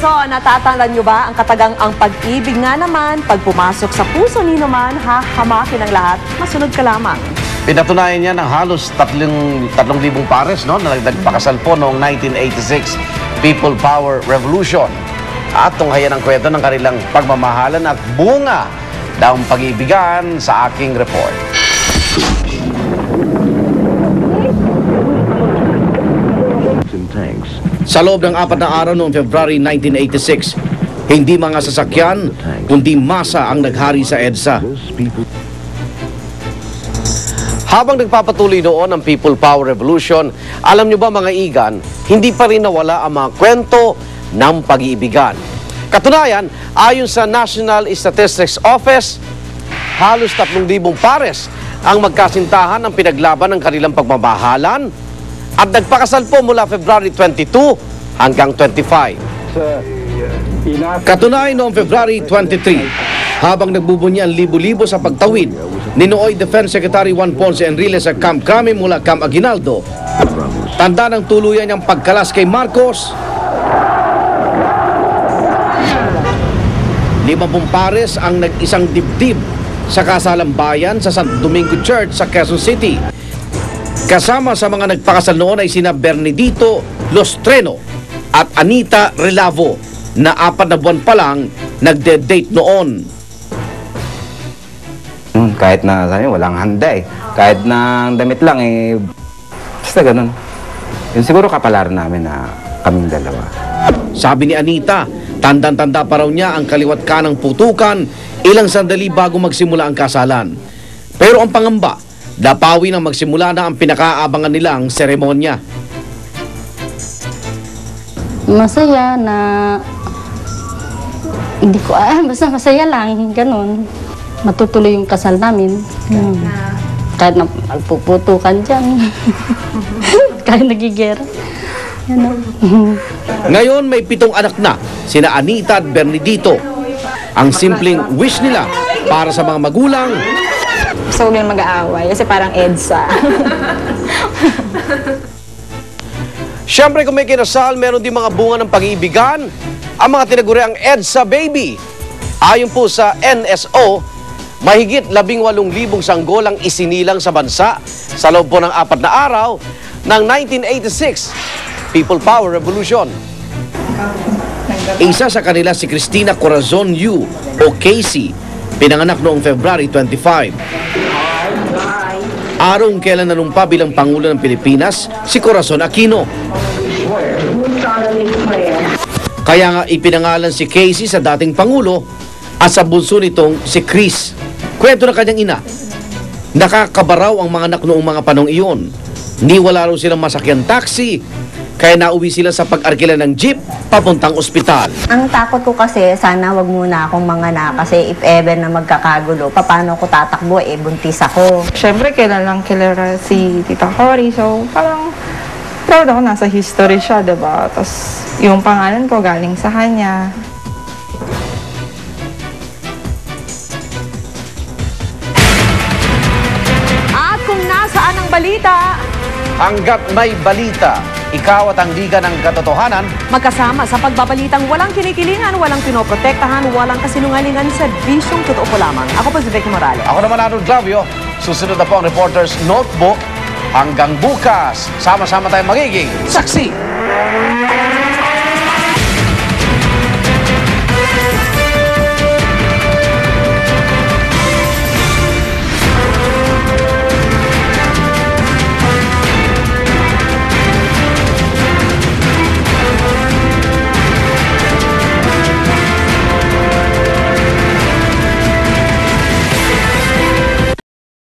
Quezon, natatandaan nyo ba ang katagang ang pag-ibig nga naman, pag pumasok sa puso nino man, hahamakin ang lahat, masunod ka lamang. Pinatunayan niya ng halos 3,000 pares no, na nagpakasal po noong 1986 People Power Revolution. At tunghayan ang kwento ng kanilang pagmamahalan at bunga ng pag-ibigan sa aking report. Sa loob ng 4 na araw noong February 1986, hindi mga sasakyan, kundi masa ang naghari sa EDSA. Habang nagpapatuloy noon ang People Power Revolution, alam nyo ba mga igan, hindi pa rin nawala ang mga kwento ng pag-iibigan. Katunayan, ayon sa National Statistics Office, halos 3,000 pares ang magkasintahan ng pinaglaban ng kanilang pagmamahalan at nagpakasal po mula February 22 hanggang 25. Katunayan noong February 23, habang nagbubunya ang libo-libo sa pagtawid ni Nooy Defense Secretary Juan Ponce Enrile sa Camp Crame mula Camp Aguinaldo, tanda ng tuluyan niyang pagkalas kay Marcos, 50 pares ang nag-isang dibdib sa kasalang bayan sa Santo Domingo Church sa Quezon City. Kasama sa mga nagpakasal noon ay sina Bernidito Lostreno at Anita Relavo na 4 na buwan pa lang nagde-date noon. Kahit na sabi, walang handa eh. Kahit na damit lang eh. Basta ganun. Yun siguro kapalaran namin na kaming dalawa. Sabi ni Anita, tandang-tanda pa raw niya ang kaliwat kanang putukan ilang sandali bago magsimula ang kasalan. Pero ang pangamba, dapawi nang magsimula na ang pinakaabangan nilang seremonya. Masaya na hindi ko basta masaya lang, ganun. Matutuloy yung kasal namin. Kahit na magpuputukan dyan. Kahit nagigera. Ngayon may 7 anak na, sina Anita at Bernidito. Ang simpleng wish nila para sa mga magulang, gusto ko din mag-aaway kasi parang EDSA. siyempre kung may kinasal, meron din mga bunga ng pag-iibigan, ang mga tinaguriang EDSA baby. Ayon po sa NSO, mahigit 18,000 sanggol ang isinilang sa bansa sa loob po ng 4 na araw ng 1986 People Power Revolution. Isa sa kanila si Cristina Corazon Yu o Casey, pinanganak noong February 25. Araw kailan nanumpa bilang Pangulo ng Pilipinas si Corazon Aquino. Kaya nga ipinangalan si Casey sa dating Pangulo at sa bunso nitong si Chris. Kwento ng kanyang ina, nakakabaraw ang mga anak noong mga panong iyon. Niwala raw silang masakyan taxi, kaya nauwi sila sa pag-arkila ng jeep papuntang ospital. Ang takot ko kasi, sana wag muna akong manganak kasi if ever na magkakagulo, paano ko tatakbo buntis ako. Siyempre, kailan kilala si Tita Cory. So, parang proud ako, nasa history siya, diba? Tapos, yung pangalan ko galing sa kanya. At kung nasaan ang balita, Hanggat may balita, ikaw at ang Liga ng Katotohanan, magkasama sa pagbabalitang walang kinikilingan, walang pinoprotektahan, walang kasinungalingan, sa bisyong totoo po lamang. Ako po si Vicky Morales. ako naman Arnold Glavio. Susunod na po ang Reporter's Notebook. Hanggang bukas, sama-sama tayong magiging saksi.